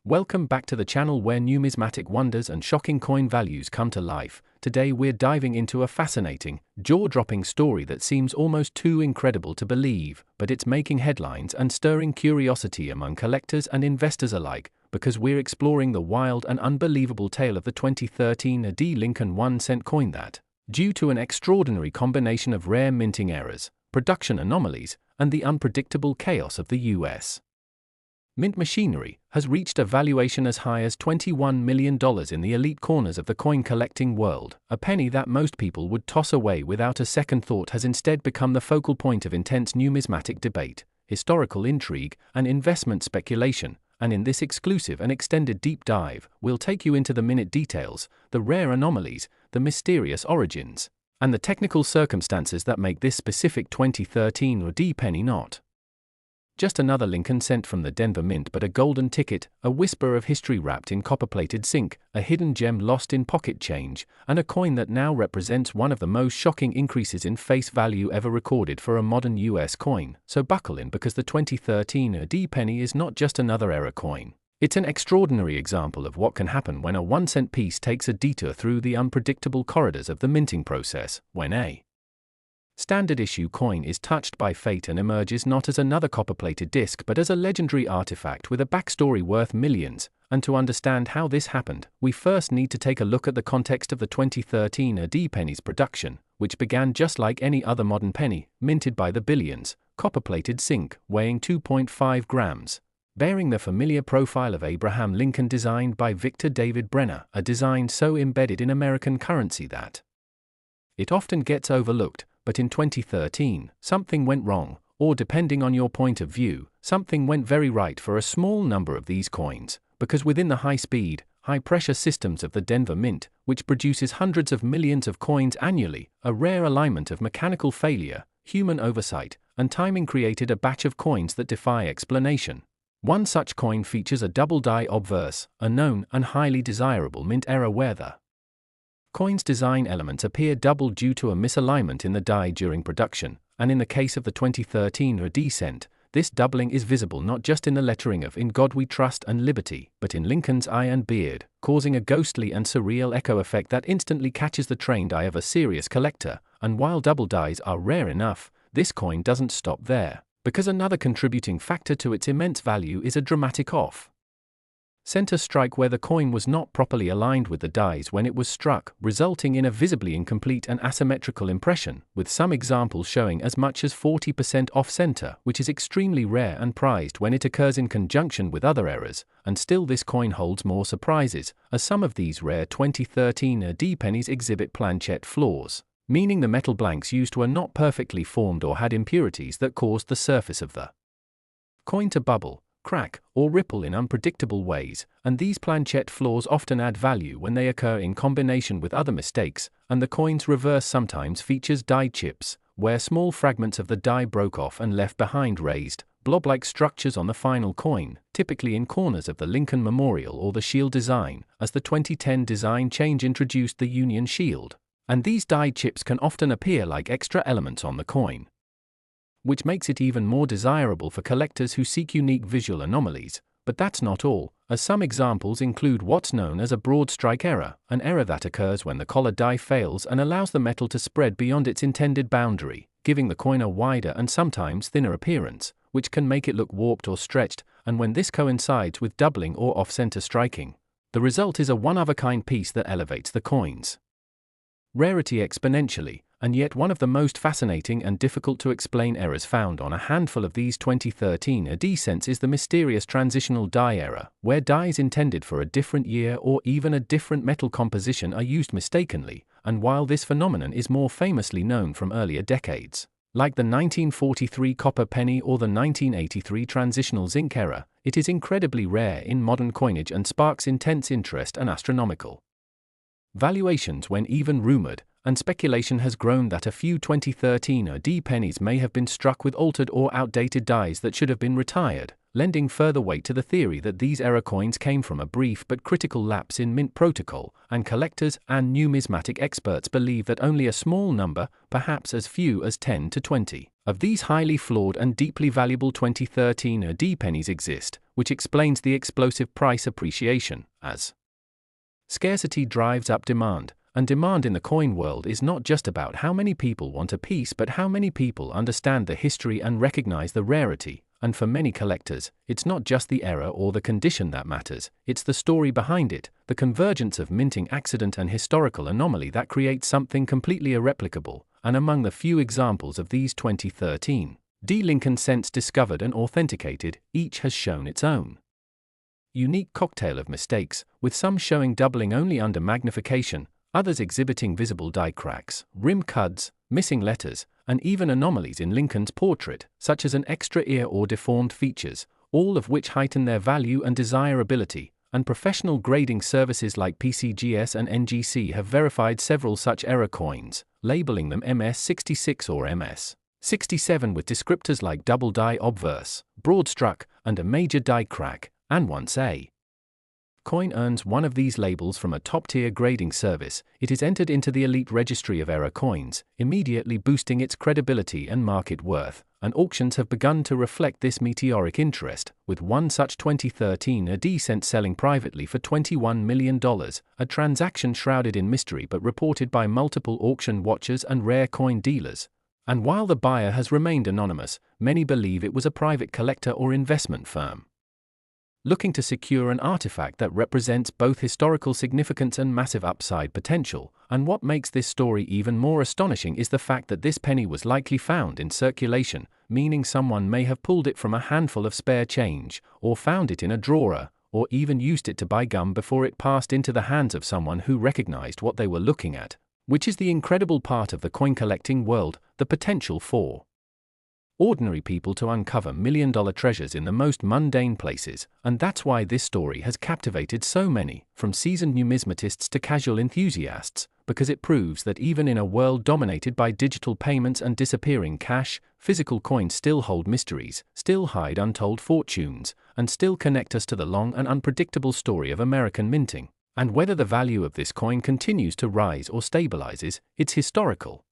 Welcome back to the channel where numismatic wonders and shocking coin values come to life. Today we're diving into a fascinating, jaw-dropping story that seems almost too incredible to believe, but it's making headlines and stirring curiosity among collectors and investors alike, because we're exploring the wild and unbelievable tale of the 2013 AD Lincoln 1-cent coin that, due to an extraordinary combination of rare minting errors, production anomalies, and the unpredictable chaos of the U.S. mint machinery, has reached a valuation as high as $21 million in the elite corners of the coin-collecting world. A penny that most people would toss away without a second thought has instead become the focal point of intense numismatic debate, historical intrigue, and investment speculation. And in this exclusive and extended deep dive, we'll take you into the minute details, the rare anomalies, the mysterious origins, and the technical circumstances that make this specific 2013 AD penny not just another Lincoln cent from the Denver Mint, but a golden ticket, a whisper of history wrapped in copper-plated zinc, a hidden gem lost in pocket change, and a coin that now represents one of the most shocking increases in face value ever recorded for a modern US coin. So buckle in, because the 2013 AD penny is not just another era coin. It's an extraordinary example of what can happen when a 1-cent piece takes a detour through the unpredictable corridors of the minting process, when a standard issue coin is touched by fate and emerges not as another copper-plated disc but as a legendary artifact with a backstory worth millions. And to understand how this happened, we first need to take a look at the context of the 2013 AD penny's production, which began just like any other modern penny, minted by the billions, copper-plated zinc, weighing 2.5 grams, bearing the familiar profile of Abraham Lincoln designed by Victor David Brenner, a design so embedded in American currency that it often gets overlooked. But in 2013, something went wrong, or depending on your point of view, something went very right for a small number of these coins, because within the high-speed, high-pressure systems of the Denver Mint, which produces hundreds of millions of coins annually, a rare alignment of mechanical failure, human oversight, and timing created a batch of coins that defy explanation. One such coin features a double die obverse, a known and highly desirable mint error where the coin's design elements appear double due to a misalignment in the die during production, and in the case of the 2013 AD cent, this doubling is visible not just in the lettering of "In God We Trust" and "Liberty," but in Lincoln's eye and beard, causing a ghostly and surreal echo effect that instantly catches the trained eye of a serious collector. And while double dies are rare enough, this coin doesn't stop there, because another contributing factor to its immense value is a dramatic off-center strike where the coin was not properly aligned with the dies when it was struck, resulting in a visibly incomplete and asymmetrical impression, with some examples showing as much as 40% off-center, which is extremely rare and prized when it occurs in conjunction with other errors. And still, this coin holds more surprises, as some of these rare 2013 AD pennies exhibit planchette flaws, meaning the metal blanks used were not perfectly formed or had impurities that caused the surface of the coin to bubble, crack, or ripple in unpredictable ways. And these planchette flaws often add value when they occur in combination with other mistakes. And the coin's reverse sometimes features die chips, where small fragments of the die broke off and left behind raised, blob-like structures on the final coin, typically in corners of the Lincoln Memorial or the shield design, as the 2010 design change introduced the Union Shield. And these die chips can often appear like extra elements on the coin, which makes it even more desirable for collectors who seek unique visual anomalies. But that's not all, as some examples include what's known as a broad strike error, an error that occurs when the collar die fails and allows the metal to spread beyond its intended boundary, giving the coin a wider and sometimes thinner appearance, which can make it look warped or stretched. And when this coincides with doubling or off-center striking, the result is a one-of-a-kind piece that elevates the coin's rarity exponentially. And yet one of the most fascinating and difficult to explain errors found on a handful of these 2013 AD cents is the mysterious transitional die error, where dies intended for a different year or even a different metal composition are used mistakenly. And while this phenomenon is more famously known from earlier decades, like the 1943 copper penny or the 1983 transitional zinc error, it is incredibly rare in modern coinage and sparks intense interest and astronomical valuations when even rumored. And speculation has grown that a few 2013 AD pennies may have been struck with altered or outdated dies that should have been retired, lending further weight to the theory that these error coins came from a brief but critical lapse in mint protocol. And collectors and numismatic experts believe that only a small number, perhaps as few as 10 to 20, of these highly flawed and deeply valuable 2013 AD pennies exist, which explains the explosive price appreciation, as scarcity drives up demand, and demand in the coin world is not just about how many people want a piece but how many people understand the history and recognize the rarity. And for many collectors, it's not just the era or the condition that matters, it's the story behind it, the convergence of minting accident and historical anomaly that creates something completely irreplicable. And among the few examples of these 2013 D. Lincoln cents discovered and authenticated, each has shown its own unique cocktail of mistakes, with some showing doubling only under magnification, others exhibiting visible die cracks, rim cuds, missing letters, and even anomalies in Lincoln's portrait, such as an extra ear or deformed features, all of which heighten their value and desirability. And professional grading services like PCGS and NGC have verified several such error coins, labeling them MS66 or MS67 with descriptors like double die obverse, broad struck, and a major die crack. And once a coin earns one of these labels from a top-tier grading service, it is entered into the elite registry of error coins, immediately boosting its credibility and market worth. And auctions have begun to reflect this meteoric interest, with one such 2013 AD cent selling privately for $21 million, a transaction shrouded in mystery but reported by multiple auction watchers and rare coin dealers. And while the buyer has remained anonymous, many believe it was a private collector or investment firm looking to secure an artifact that represents both historical significance and massive upside potential. And what makes this story even more astonishing is the fact that this penny was likely found in circulation, meaning someone may have pulled it from a handful of spare change, or found it in a drawer, or even used it to buy gum before it passed into the hands of someone who recognized what they were looking at, which is the incredible part of the coin collecting world, the potential for ordinary people to uncover million-dollar treasures in the most mundane places. And that's why this story has captivated so many, from seasoned numismatists to casual enthusiasts, because it proves that even in a world dominated by digital payments and disappearing cash, physical coins still hold mysteries, still hide untold fortunes, and still connect us to the long and unpredictable story of American minting. And whether the value of this coin continues to rise or stabilizes, it's historical.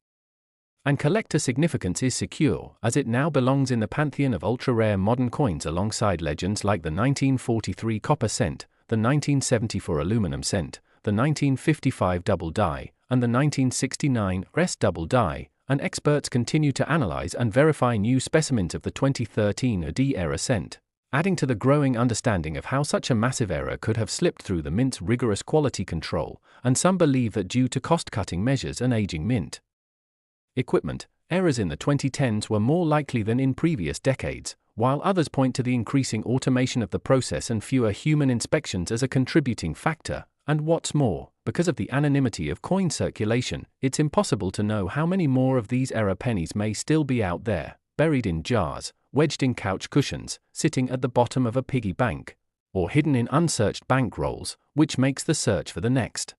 And collector significance is secure, as it now belongs in the pantheon of ultra-rare modern coins alongside legends like the 1943 copper cent, the 1974 aluminum cent, the 1955 double die, and the 1969 rest double die. And experts continue to analyze and verify new specimens of the 2013 AD era cent, adding to the growing understanding of how such a massive error could have slipped through the mint's rigorous quality control. And some believe that due to cost-cutting measures and aging mint equipment, errors in the 2010s were more likely than in previous decades, while others point to the increasing automation of the process and fewer human inspections as a contributing factor. And what's more, because of the anonymity of coin circulation, it's impossible to know how many more of these error pennies may still be out there, buried in jars, wedged in couch cushions, sitting at the bottom of a piggy bank, or hidden in unsearched bank rolls, which makes the search for the next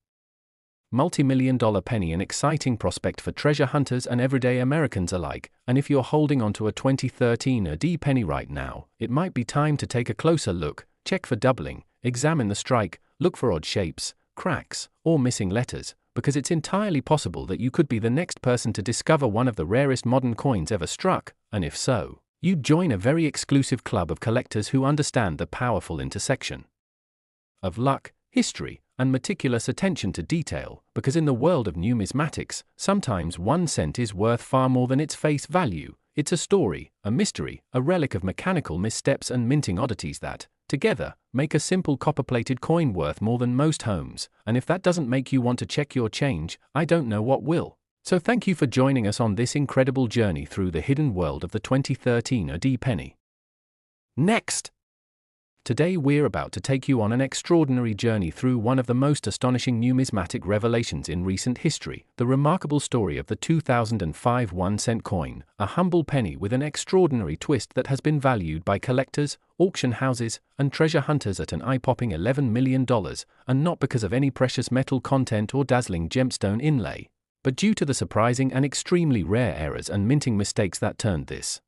multi-million-dollar penny an exciting prospect for treasure hunters and everyday Americans alike. And if you're holding onto a 2013 AD penny right now, it might be time to take a closer look, check for doubling, examine the strike, look for odd shapes, cracks, or missing letters, because it's entirely possible that you could be the next person to discover one of the rarest modern coins ever struck. And if so, you'd join a very exclusive club of collectors who understand the powerful intersection of luck, history, and meticulous attention to detail, because in the world of numismatics, sometimes 1 cent is worth far more than its face value. It's a story, a mystery, a relic of mechanical missteps and minting oddities that, together, make a simple copper-plated coin worth more than most homes. And if that doesn't make you want to check your change, I don't know what will. So thank you for joining us on this incredible journey through the hidden world of the 2013 AD penny. Next! Today we're about to take you on an extraordinary journey through one of the most astonishing numismatic revelations in recent history, the remarkable story of the 2005 1-cent coin, a humble penny with an extraordinary twist that has been valued by collectors, auction houses, and treasure hunters at an eye-popping $11 million, and not because of any precious metal content or dazzling gemstone inlay, but due to the surprising and extremely rare errors and minting mistakes that turned this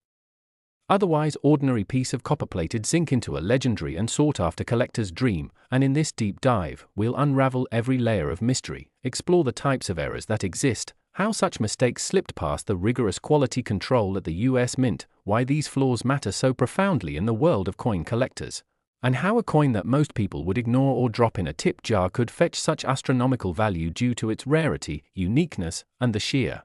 otherwise ordinary piece of copper-plated zinc into a legendary and sought-after collector's dream. And in this deep dive, we'll unravel every layer of mystery, explore the types of errors that exist, how such mistakes slipped past the rigorous quality control at the US Mint, why these flaws matter so profoundly in the world of coin collectors, and how a coin that most people would ignore or drop in a tip jar could fetch such astronomical value due to its rarity, uniqueness, and the sheer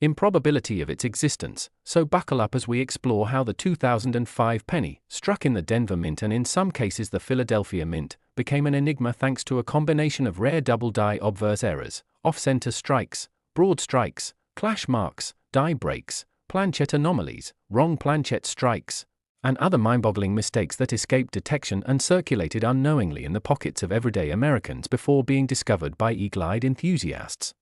improbability of its existence. So buckle up as we explore how the 2005 penny, struck in the Denver Mint and in some cases the Philadelphia Mint, became an enigma thanks to a combination of rare double-die obverse errors, off-center strikes, broad strikes, clash marks, die breaks, planchette anomalies, wrong planchette strikes, and other mind-boggling mistakes that escaped detection and circulated unknowingly in the pockets of everyday Americans before being discovered by eagle-eyed enthusiasts.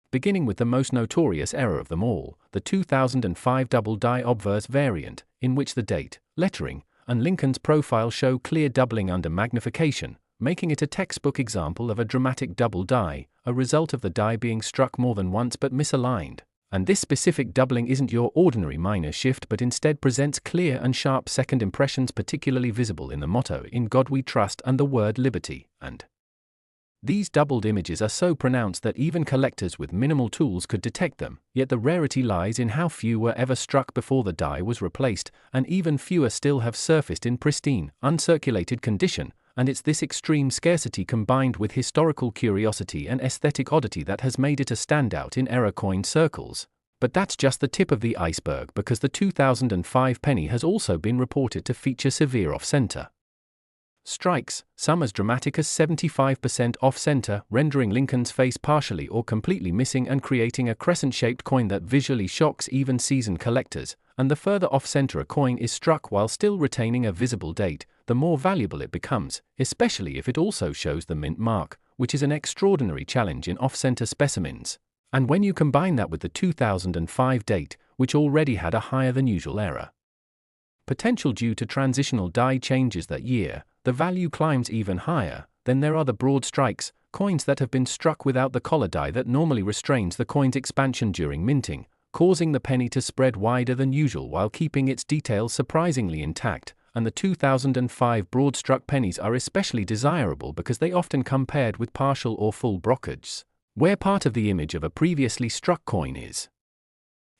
Beginning with the most notorious error of them all, the 2005 double-die obverse variant, in which the date, lettering, and Lincoln's profile show clear doubling under magnification, making it a textbook example of a dramatic double die, a result of the die being struck more than once but misaligned. And this specific doubling isn't your ordinary minor shift but instead presents clear and sharp second impressions particularly visible in the motto "In God We Trust" and the word "liberty," and these doubled images are so pronounced that even collectors with minimal tools could detect them, yet the rarity lies in how few were ever struck before the die was replaced, and even fewer still have surfaced in pristine, uncirculated condition, and it's this extreme scarcity combined with historical curiosity and aesthetic oddity that has made it a standout in error coin circles. But that's just the tip of the iceberg, because the 2005 penny has also been reported to feature severe off-center strikes, some as dramatic as 75% off-center, rendering Lincoln's face partially or completely missing and creating a crescent-shaped coin that visually shocks even seasoned collectors. And the further off-center a coin is struck while still retaining a visible date, the more valuable it becomes, especially if it also shows the mint mark, which is an extraordinary challenge in off-center specimens. And when you combine that with the 2005 date, which already had a higher than usual error potential due to transitional die changes that year, the value climbs even higher. Then there are the broad strikes, coins that have been struck without the collar die that normally restrains the coin's expansion during minting, causing the penny to spread wider than usual while keeping its details surprisingly intact. And the 2005 broad struck pennies are especially desirable because they often come paired with partial or full brocages, where part of the image of a previously struck coin is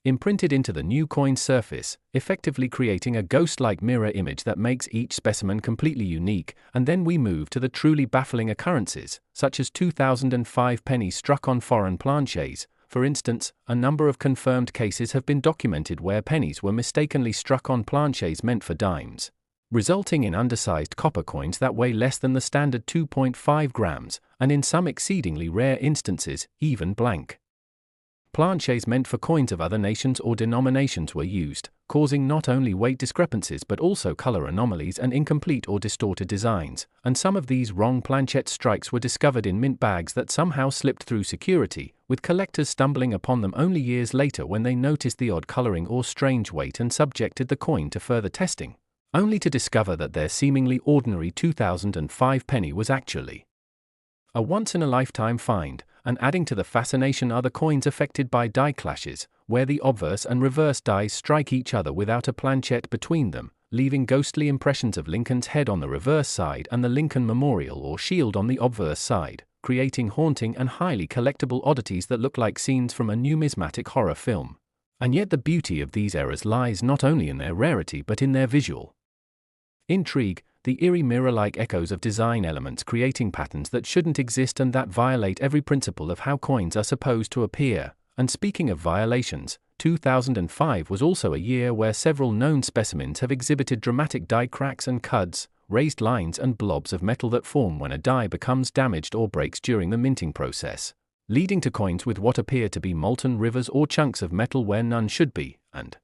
imprinted into the new coin's surface, effectively creating a ghost-like mirror image that makes each specimen completely unique. And then we move to the truly baffling occurrences, such as 2005 pennies struck on foreign planchets. For instance, a number of confirmed cases have been documented where pennies were mistakenly struck on planchets meant for dimes, resulting in undersized copper coins that weigh less than the standard 2.5 grams, and in some exceedingly rare instances, even blank planchets meant for coins of other nations or denominations were used, causing not only weight discrepancies but also color anomalies and incomplete or distorted designs. And some of these wrong planchette strikes were discovered in mint bags that somehow slipped through security, with collectors stumbling upon them only years later when they noticed the odd coloring or strange weight and subjected the coin to further testing, only to discover that their seemingly ordinary 2005 penny was actually a once-in-a-lifetime find. And adding to the fascination are the coins affected by die clashes, where the obverse and reverse dies strike each other without a planchette between them, leaving ghostly impressions of Lincoln's head on the reverse side and the Lincoln Memorial or Shield on the obverse side, creating haunting and highly collectible oddities that look like scenes from a numismatic horror film. And yet the beauty of these errors lies not only in their rarity but in their visual intrigue, the eerie mirror-like echoes of design elements creating patterns that shouldn't exist and that violate every principle of how coins are supposed to appear. And speaking of violations, 2005 was also a year where several known specimens have exhibited dramatic die cracks and cuds, raised lines and blobs of metal that form when a die becomes damaged or breaks during the minting process, leading to coins with what appear to be molten rivers or chunks of metal where none should be. And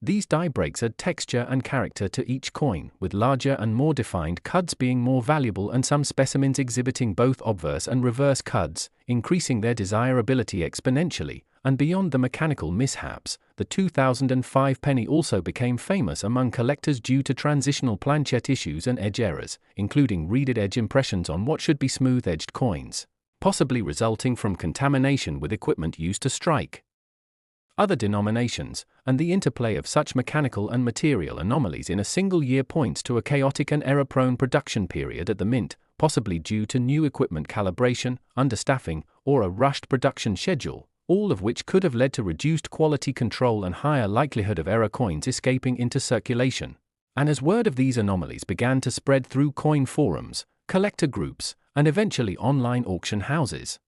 these die breaks add texture and character to each coin, with larger and more defined cuds being more valuable and some specimens exhibiting both obverse and reverse cuds, increasing their desirability exponentially. And beyond the mechanical mishaps, the 2005 penny also became famous among collectors due to transitional planchette issues and edge errors, including reeded edge impressions on what should be smooth-edged coins, possibly resulting from contamination with equipment used to strike other denominations. And the interplay of such mechanical and material anomalies in a single year points to a chaotic and error-prone production period at the mint, possibly due to new equipment calibration, understaffing, or a rushed production schedule, all of which could have led to reduced quality control and higher likelihood of error coins escaping into circulation. And as word of these anomalies began to spread through coin forums, collector groups, and eventually online auction houses,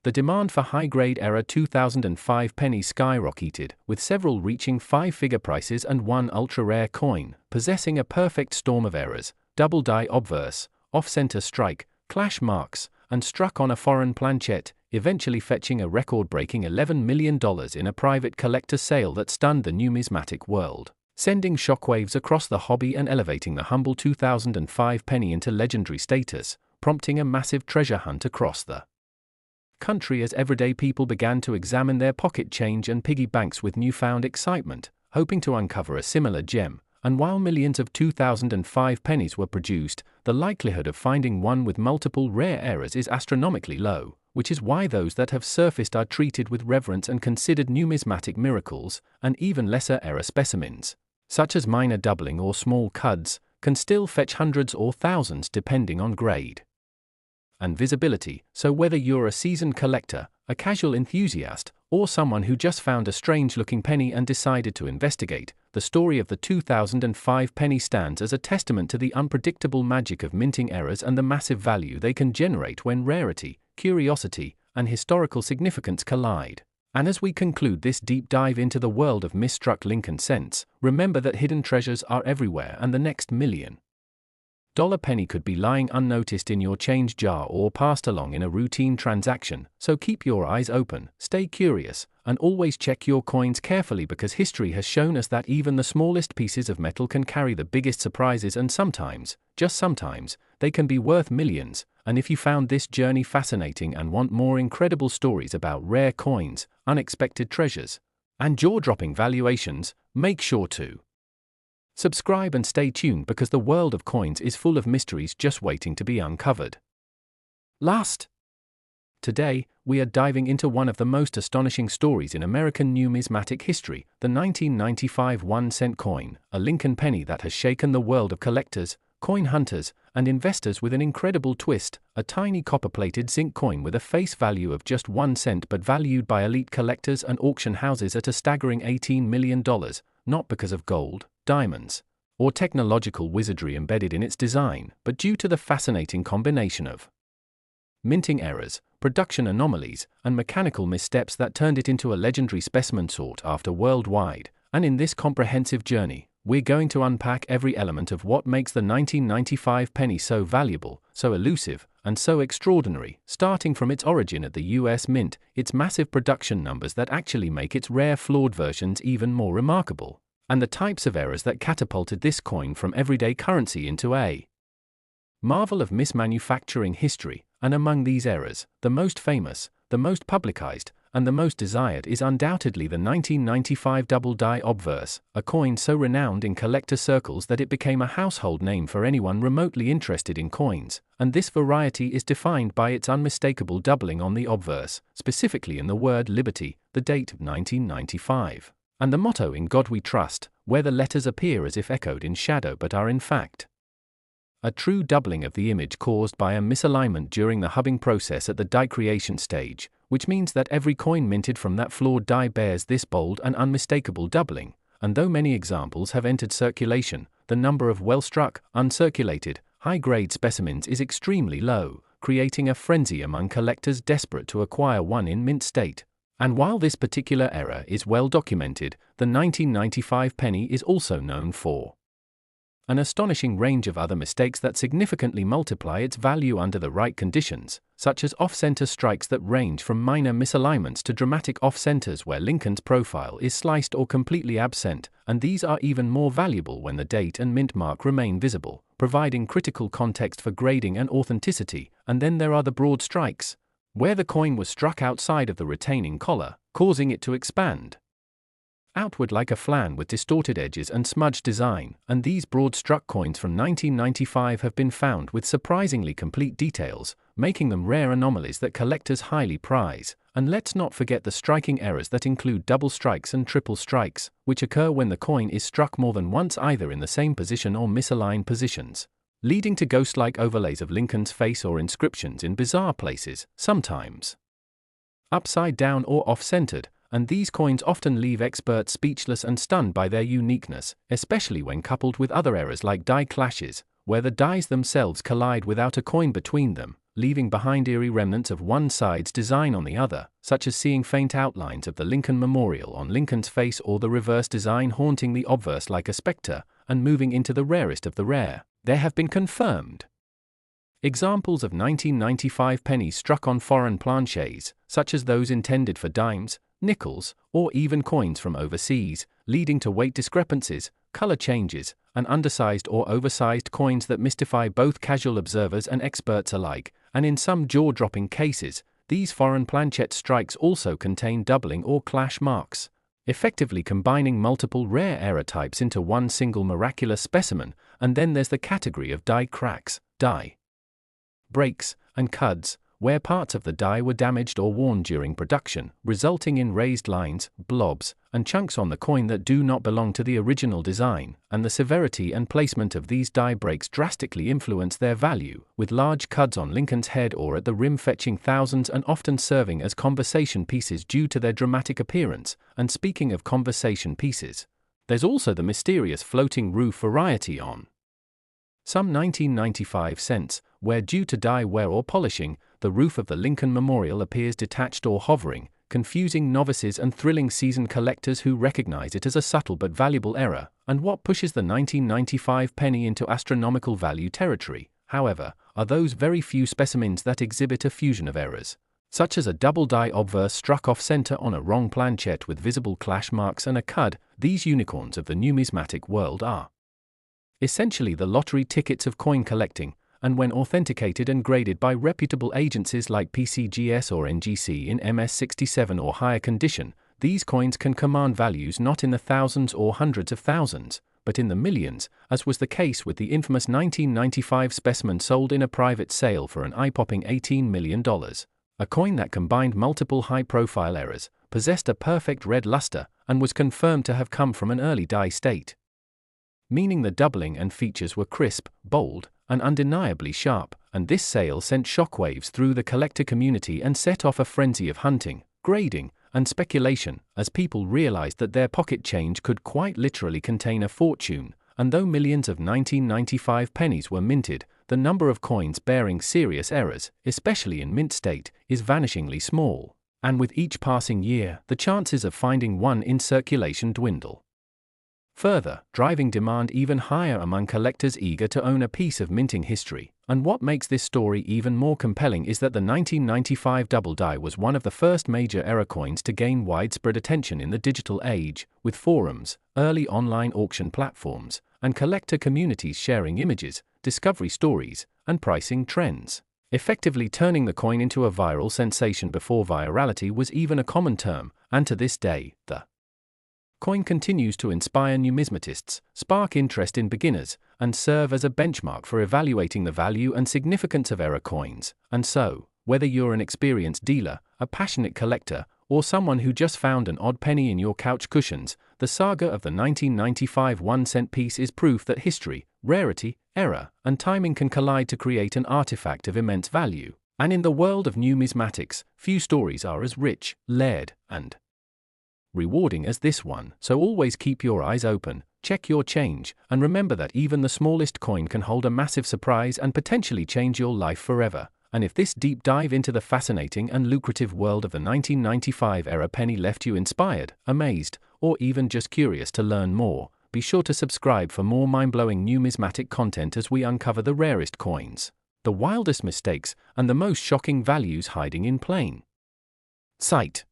the demand for high-grade error 2005 pennies skyrocketed, with several reaching five-figure prices and one ultra-rare coin, possessing a perfect storm of errors, double die obverse, off-center strike, clash marks, and struck on a foreign planchette, eventually fetching a record-breaking $11 million in a private collector sale that stunned the numismatic world, sending shockwaves across the hobby and elevating the humble 2005 penny into legendary status, prompting a massive treasure hunt across the country as everyday people began to examine their pocket change and piggy banks with newfound excitement, hoping to uncover a similar gem. And while millions of 2005 pennies were produced, the likelihood of finding one with multiple rare errors is astronomically low, which is why those that have surfaced are treated with reverence and considered numismatic miracles, and even lesser error specimens, such as minor doubling or small cuds, can still fetch hundreds or thousands depending on grade and visibility. So whether you're a seasoned collector, a casual enthusiast, or someone who just found a strange-looking penny and decided to investigate, the story of the 2005 penny stands as a testament to the unpredictable magic of minting errors and the massive value they can generate when rarity, curiosity, and historical significance collide. And as we conclude this deep dive into the world of misstruck Lincoln cents, remember that hidden treasures are everywhere and the next $1,000,000 penny could be lying unnoticed in your change jar or passed along in a routine transaction, so keep your eyes open, stay curious, and always check your coins carefully, because history has shown us that even the smallest pieces of metal can carry the biggest surprises, and sometimes, just sometimes, they can be worth millions. And if you found this journey fascinating and want more incredible stories about rare coins, unexpected treasures, and jaw-dropping valuations, make sure to subscribe and stay tuned, because the world of coins is full of mysteries just waiting to be uncovered. Today, we are diving into one of the most astonishing stories in American numismatic history, the 1995 1-cent coin, a Lincoln penny that has shaken the world of collectors, coin hunters, and investors with an incredible twist, a tiny copper-plated zinc coin with a face value of just 1 cent but valued by elite collectors and auction houses at a staggering $18 million, not because of gold, diamonds, or technological wizardry embedded in its design, but due to the fascinating combination of minting errors, production anomalies, and mechanical missteps that turned it into a legendary specimen sought after worldwide. And in this comprehensive journey, we're going to unpack every element of what makes the 1995 penny so valuable, so elusive, and so extraordinary, starting from its origin at the US Mint, its massive production numbers that actually make its rare flawed versions even more remarkable, and the types of errors that catapulted this coin from everyday currency into a marvel of mismanufacturing history. And among these errors, the most famous, the most publicized, and the most desired is undoubtedly the 1995 double die obverse, a coin so renowned in collector circles that it became a household name for anyone remotely interested in coins, and this variety is defined by its unmistakable doubling on the obverse, specifically in the word liberty, the date of 1995, and the motto "In God We Trust," where the letters appear as if echoed in shadow but are in fact a true doubling of the image caused by a misalignment during the hubbing process at the die creation stage, which means that every coin minted from that flawed die bears this bold and unmistakable doubling. And though many examples have entered circulation, the number of well-struck, uncirculated, high-grade specimens is extremely low, creating a frenzy among collectors desperate to acquire one in mint state. And while this particular error is well documented, the 1995 penny is also known for an astonishing range of other mistakes that significantly multiply its value under the right conditions, such as off-center strikes that range from minor misalignments to dramatic off-centers where Lincoln's profile is sliced or completely absent, and these are even more valuable when the date and mint mark remain visible, providing critical context for grading and authenticity. And then there are the broad strikes, where the coin was struck outside of the retaining collar, causing it to expand outward like a flan with distorted edges and smudged design, and these broad-struck coins from 1995 have been found with surprisingly complete details, making them rare anomalies that collectors highly prize. And let's not forget the striking errors that include double strikes and triple strikes, which occur when the coin is struck more than once either in the same position or misaligned positions. leading to ghost-like overlays of Lincoln's face or inscriptions in bizarre places, sometimes upside down or off-centered, and these coins often leave experts speechless and stunned by their uniqueness, especially when coupled with other errors like die clashes, where the dies themselves collide without a coin between them, leaving behind eerie remnants of one side's design on the other, such as seeing faint outlines of the Lincoln Memorial on Lincoln's face or the reverse design haunting the obverse like a specter, and moving into the rarest of the rare. There have been confirmed examples of 1995 pennies struck on foreign planchets, such as those intended for dimes, nickels, or even coins from overseas, leading to weight discrepancies, color changes, and undersized or oversized coins that mystify both casual observers and experts alike, and in some jaw-dropping cases, these foreign planchette strikes also contain doubling or clash marks, effectively combining multiple rare error types into one single miraculous specimen. And then there's the category of die cracks, die breaks, and cuds, where parts of the die were damaged or worn during production, resulting in raised lines, blobs, and chunks on the coin that do not belong to the original design, and the severity and placement of these die breaks drastically influence their value, with large cuds on Lincoln's head or at the rim fetching thousands and often serving as conversation pieces due to their dramatic appearance. And speaking of conversation pieces, there's also the mysterious floating roof variety on some 1995 cents, where due to die wear or polishing, the roof of the Lincoln Memorial appears detached or hovering, confusing novices and thrilling seasoned collectors who recognize it as a subtle but valuable error. And what pushes the 1995 penny into astronomical value territory, however, are those very few specimens that exhibit a fusion of errors, such as a double die obverse struck off-center on a wrong planchette with visible clash marks and a cud. These unicorns of the numismatic world are essentially the lottery tickets of coin collecting, and when authenticated and graded by reputable agencies like PCGS or NGC in MS67 or higher condition, these coins can command values not in the thousands or hundreds of thousands, but in the millions, as was the case with the infamous 1995 specimen sold in a private sale for an eye-popping $18 million. A coin that combined multiple high-profile errors, possessed a perfect red luster, and was confirmed to have come from an early die state, meaning the doubling and features were crisp, bold, and undeniably sharp. And this sale sent shockwaves through the collector community and set off a frenzy of hunting, grading, and speculation, as people realized that their pocket change could quite literally contain a fortune. And though millions of 1995 pennies were minted, the number of coins bearing serious errors, especially in mint state, is vanishingly small. And with each passing year, the chances of finding one in circulation dwindle further, driving demand even higher among collectors eager to own a piece of minting history. And what makes this story even more compelling is that the 1995 double die was one of the first major error coins to gain widespread attention in the digital age, with forums, early online auction platforms, and collector communities sharing images, discovery stories, and pricing trends, effectively turning the coin into a viral sensation before virality was even a common term. And to this day, the coin continues to inspire numismatists, spark interest in beginners, and serve as a benchmark for evaluating the value and significance of error coins. And so, whether you're an experienced dealer, a passionate collector, or someone who just found an odd penny in your couch cushions, the saga of the 1995 1-cent piece is proof that history, rarity, error, and timing can collide to create an artifact of immense value. And in the world of numismatics, few stories are as rich, layered, and rewarding as this one. So always keep your eyes open, check your change, and remember that even the smallest coin can hold a massive surprise and potentially change your life forever. And if this deep dive into the fascinating and lucrative world of the 1995 era penny left you inspired, amazed, or even just curious to learn more, be sure to subscribe for more mind-blowing numismatic content as we uncover the rarest coins, the wildest mistakes, and the most shocking values hiding in plain sight.